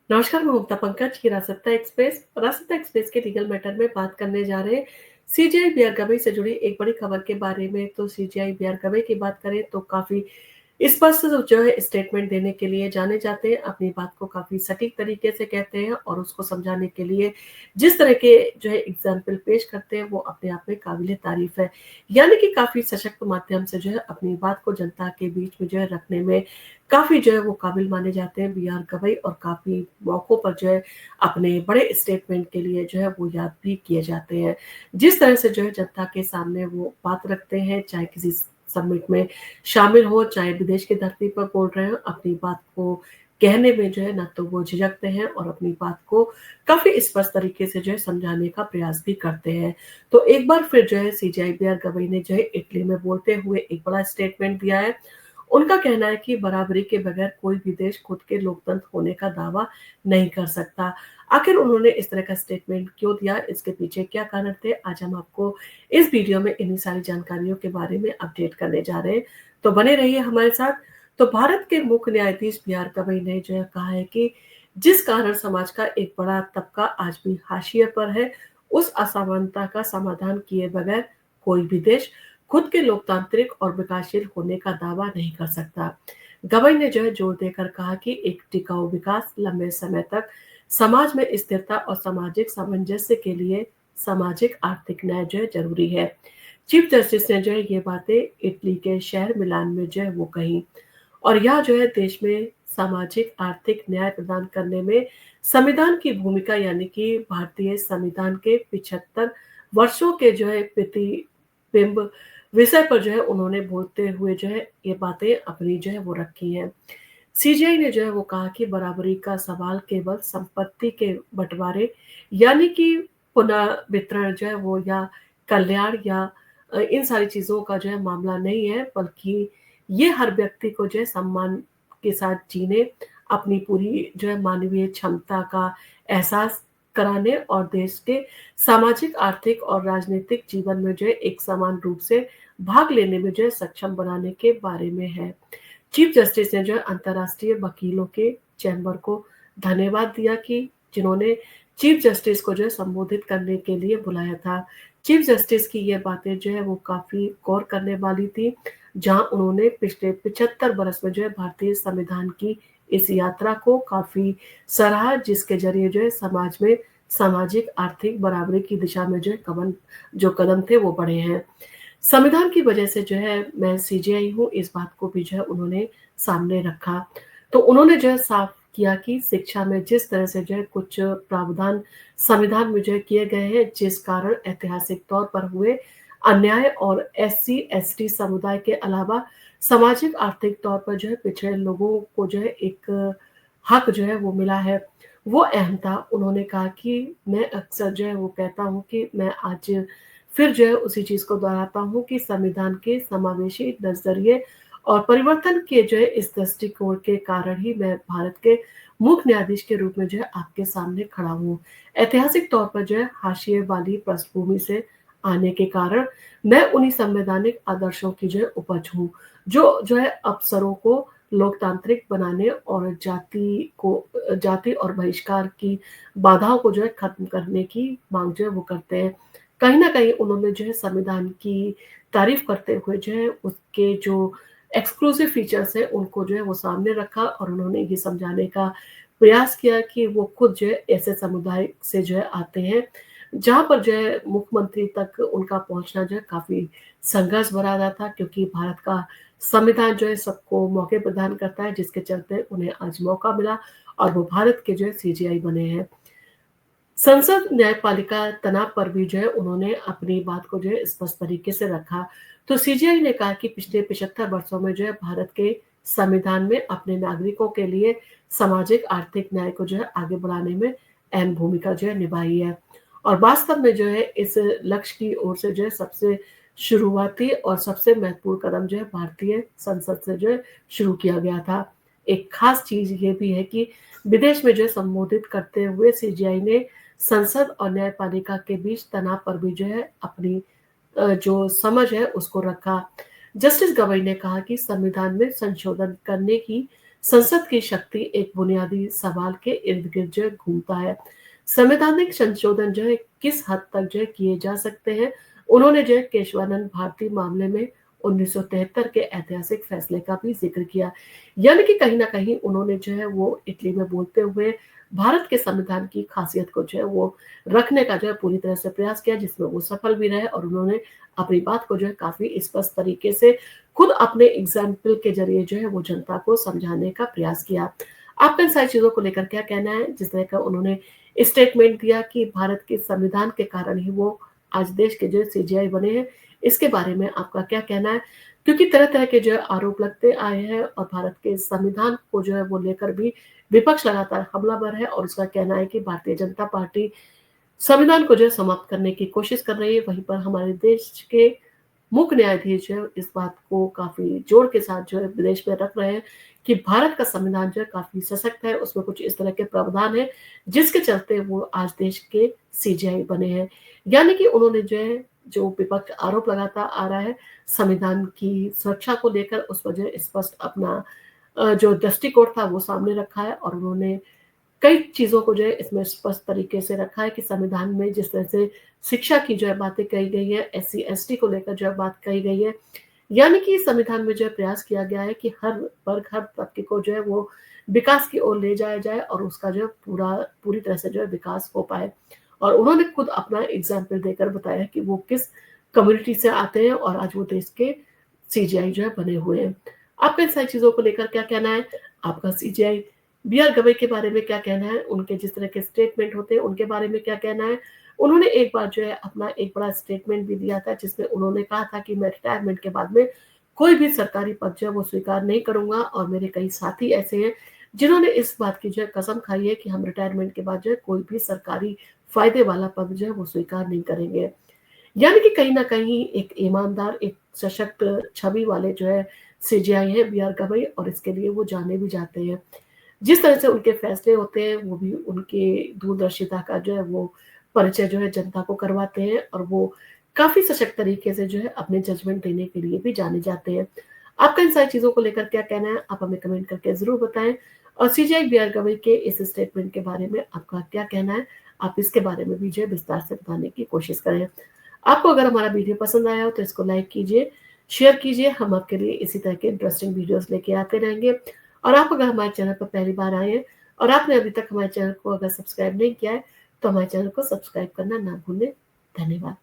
नमस्कार, मैं मुक्ता पंकज की रासत्ता एक्सप्रेस के लीगल मैटर में बात करने जा रहे हैं। सीजेआई बीआर गवई से जुड़ी एक बड़ी खबर के बारे में। तो सीजेआई बीआर गवई की बात करें तो काफी स्पष्ट जो है स्टेटमेंट देने के लिए जाने जाते हैं, अपनी बात को काफी सटीक तरीके से कहते हैं और उसको समझाने के लिए जिस तरह के जो है एग्जाम्पल पेश करते हैं वो अपने आप में काबिले तारीफ है। यानी कि काफी सशक्त माध्यम से जो है अपनी बात को जनता के बीच में जो है रखने में काफी जो है वो काबिल माने जाते हैं बीआर गवई, और काफी मौकों पर जो है अपने बड़े स्टेटमेंट के लिए जो है वो याद भी किए जाते हैं। जिस तरह से जो है जनता के सामने वो बात रखते हैं, चाहे किसी समिट में शामिल हो, चाहे विदेश की धरती पर बोल रहे हो, अपनी बात को कहने में जो है ना तो वो झिझकते हैं और अपनी बात को काफी स्पष्ट तरीके से जो है समझाने का प्रयास भी करते हैं। तो एक बार फिर जो है सीजेआई बीआर गवई ने जो है इटली में बोलते हुए एक बड़ा स्टेटमेंट दिया है। उनका कहना है कि बराबरी के बगैर कोई भी देश खुद के लोकतंत्र होने का दावा नहीं कर सकता। आखिर उन्होंने इस तरह का स्टेटमेंट क्यों दिया, इसके पीछे क्या कारण थे, आज हम आपको इस वीडियो में इन्हीं सारी जानकारियों के बारे में अपडेट करने जा रहे हैं। तो बने रहिए हमारे साथ। तो भारत के मुख्य न्यायाधीश बीआर गवई ने जो है कहा है कि जिस कारण समाज का एक बड़ा तबका आज भी हाशिए पर है, उस असमानता का समाधान किए बगैर कोई भी देश खुद के लोकतांत्रिक और विकासशील होने का दावा नहीं कर सकता। गवई ने जो है जोर देकर कहा कि एक टिकाऊ विकास लंबे समय तक समाज में स्थिरता और सामाजिक सामंजस्य के लिए सामाजिक आर्थिक न्याय जो है जरूरी है। चीफ जस्टिस ने जो है ये बातें इटली के शहर मिलान में जो है वो कही, और यह जो है देश में सामाजिक आर्थिक न्याय प्रदान करने में संविधान की भूमिका, यानी कि भारतीय संविधान के 75 वर्षों के जो है प्रतिबिंब विषय पर जो है उन्होंने बोलते हुए जो है ये बातें अपनी जो है वो रखी हैं। सीजीआई ने जो है वो कहा कि बराबरी का सवाल केवल संपत्ति के बंटवारे, यानी कि पुनर्वितरण जो है वो, या कल्याण, या इन सारी चीजों का जो है मामला नहीं है, बल्कि ये हर व्यक्ति को जो है सम्मान के साथ जीने, अपनी पूरी जो है मानवीय क्षमता का एहसास कराने और देश के सामाजिक, आर्थिक और राजनीतिक जीवन में जो है एक समान रूप से भाग लेने में जो है सक्षम बनाने के बारे में है। चीफ जस्टिस ने जो है अंतर्राष्ट्रीय वकीलों के चैम्बर को धन्यवाद दिया कि जिन्होंने चीफ जस्टिस को जो है संबोधित करने के लिए बुलाया था। चीफ जस्टिस की ये बातें जो है वो काफी गौर करने वाली थी, जहां उन्होंने पिछले 75 बरस में जो है भारतीय संविधान की इस यात्रा को काफी सराहा, जिसके जरिए जो है समाज में सामाजिक आर्थिक बराबरी की दिशा में जो कदम थे वो बढ़े हैं। संविधान की वजह से जो है मैं सीजेआई हूँ, इस बात को भी जो है उन्होंने सामने रखा। तो उन्होंने जो है साफ किया कि शिक्षा में जिस तरह से जो है कुछ प्रावधान संविधान में जो है किए गए हैं, जिस कारण ऐतिहासिक तौर पर हुए अन्याय और एससी एसटी समुदाय के अलावा सामाजिक आर्थिक तौर पर जो है पिछड़े लोगों को जो है एक हक जो है वो मिला है, वो अहम था। उन्होंने कहा कि मैं अक्सर जो है वो कहता हूँ कि मैं आज फिर जो है उसी चीज को दोहराता हूँ कि संविधान के समावेशी नजरिए और परिवर्तन के जो है इस दृष्टिकोण के कारण ही मैं भारत के मुख्य न्यायाधीश के रूप में जो है आपके सामने खड़ा हूँ। ऐतिहासिक तौर पर जो है हाशिए वाली पृष्ठभूमि से आने के कारण मैं उन्हीं संवैधानिक आदर्शों की जो है उपज हूँ, जो है अवसरों को लोकतांत्रिक बनाने और जाति और बहिष्कार की बाधाओं को जो है खत्म करने की मांग जो है वो करते हैं। कहीं न कहीं उन्होंने जो है संविधान की तारीफ़ करते हुए जो है उसके जो एक्सक्लूसिव फीचर्स हैं उनको जो है वो सामने रखा, और उन्होंने ये समझाने का प्रयास किया कि वो खुद जो है ऐसे समुदाय से जो है आते हैं, जहाँ पर जो है मुख्यमंत्री तक उनका पहुँचना जो है काफ़ी संघर्ष भरा रहा था, क्योंकि भारत का संविधान जो है सबको मौके प्रदान करता है, जिसके चलते उन्हें आज मौका मिला और वो भारत के जो है सीजेआई बने हैं। संसद न्यायपालिका तनाव पर भी जो है उन्होंने अपनी बात को जो है स्पष्ट तरीके से रखा। तो सीजेआई ने कहा कि पिछले 75 वर्षों में जो है भारत के संविधान में अपने नागरिकों के लिए सामाजिक आर्थिक न्याय को जो है आगे बढ़ाने में अहम भूमिका जो है निभाई है, और वास्तव में जो है इस लक्ष्य की ओर से जो है सबसे शुरुआती और सबसे महत्वपूर्ण कदम जो है भारतीय संसद से जो है शुरू किया गया था। एक खास चीज ये भी है कि विदेश में जो है संबोधित करते हुए सीजीआई ने संसद और न्यायपालिका के बीच तनाव पर भी जो है अपनी जो समझ है उसको रखा। जस्टिस गवई ने कहा कि संविधान में संशोधन करने की संसद की शक्ति एक बुनियादी सवाल के इर्द-गिर्द जो है घूमता है। संवैधानिक संशोधन जो है किस हद तक जो है किए जा सकते हैं, उन्होंने जो है केशवानंद भारती मामले में 1973 के ऐतिहासिक फैसले का भी ज़िक्र किया। यानी कि कहीं न कहीं उन्होंने जो है वो इटली में बोलते हुए भारत के संविधान की ख़ासियत को जो है वो रखने का जो है पूरी तरह से प्रयास किया, जिसमें वो सफल भी रहे और उन्होंने अपनी बात को जो है काफ़ी स्पष्ट तरीके से खुद अपने एग्ज़ाम्पल के ज़रिए जो है वो जनता को समझाने का प्रयास किया। आपका इन सारी चीज़ों को लेकर क्या कहना है? जिस तरह का उन्होंने स्टेटमेंट दिया कि भारत के संविधान के कारण ही वो आज देश के जो सीजेआई बने हैं, इसके बारे में आपका क्या कहना है? क्योंकि तरह-तरह के जो है आरोप लगते आए हैं और भारत के संविधान को जो है वो लेकर भी विपक्ष लगातार हमलावर है और उसका कहना है कि भारतीय जनता पार्टी संविधान को जो है समाप्त करने की कोशिश कर रही है। वहीं पर हमारे देश के मुख्य न्यायाधीश जो है इस बात को काफ़ी जोर के साथ जो है विदेश में रख रहे हैं कि भारत का संविधान जो है काफ़ी सशक्त है, उसमें कुछ इस तरह के प्रावधान हैं, जिसके चलते वो आज देश के सीजेआई बने हैं। यानी कि उन्होंने जो है, जो विपक्ष आरोप लगाता आ रहा है, संविधान की सुरक्षा को लेकर उस पर जो है स्पष्ट अपना जो दृष्टिकोण था वो सामने रखा है और उन्होंने कई चीज़ों को जो है इसमें स्पष्ट तरीके से रखा है कि संविधान में जिस तरह से शिक्षा की जो है बातें कही गई है, एससी-एसटी को लेकर जो है बात कही गई है, यानी कि संविधान में जो है प्रयास किया गया है कि हर वर्ग, हर तबके को जो है वो विकास की ओर ले जाया जाए और उसका जो है पूरी तरह से जो है विकास हो पाए। और उन्होंने खुद अपना एग्ज़ाम्पल देकर बताया कि वो किस कम्युनिटी से आते हैं और आज वो देश के सीजेआई जो है बने हुए हैं। आपका इन सारी चीज़ों को लेकर क्या कहना है? आपका सीजेआई बी.आर. गवई के बारे में क्या कहना है? उनके जिस तरह के स्टेटमेंट होते हैं, उनके बारे में क्या कहना है? उन्होंने एक बार जो है अपना एक बड़ा स्टेटमेंट भी दिया था, जिसमें उन्होंने कहा था कि मैं रिटायरमेंट के बाद में कोई भी सरकारी पद जो है वो स्वीकार नहीं करूँगा और मेरे कई साथी ऐसे हैं, जिन्होंने इस बात की जो है कसम खाई है कि हम रिटायरमेंट के बाद जो है कोई भी सरकारी फ़ायदे वाला पद जो है वो स्वीकार नहीं करेंगे। यानी कि कहीं न कहीं एक ईमानदार, एक सशक्त छवि वाले जो है सीजेआई हैं बी.आर. गवई और इसके लिए वो जाने भी जाते हैं। जिस तरह से उनके फैसले होते हैं, वो भी उनकी दूरदर्शिता का जो है वो परिचय जो है जनता को करवाते हैं और वो काफ़ी सशक्त तरीके से जो है अपने जजमेंट देने के लिए भी जाने जाते हैं। आपका इन सारी चीज़ों को लेकर क्या कहना है? आप हमें कमेंट करके ज़रूर बताएँ और सीजेआई बी.आर. गवई के इस स्टेटमेंट के बारे में आपका क्या कहना है? आप इसके बारे में भी जो है विस्तार से बताने की कोशिश करें। आपको अगर हमारा वीडियो पसंद आया हो तो इसको लाइक कीजिए, शेयर कीजिए, हम आपके लिए इसी तरह के इंटरेस्टिंग वीडियोज़ लेके आते रहेंगे। और आप अगर हमारे चैनल पर पहली बार आए हैं और आपने अभी तक हमारे चैनल को अगर सब्सक्राइब नहीं किया है, तो हमारे चैनल को सब्सक्राइब करना ना भूलें। धन्यवाद।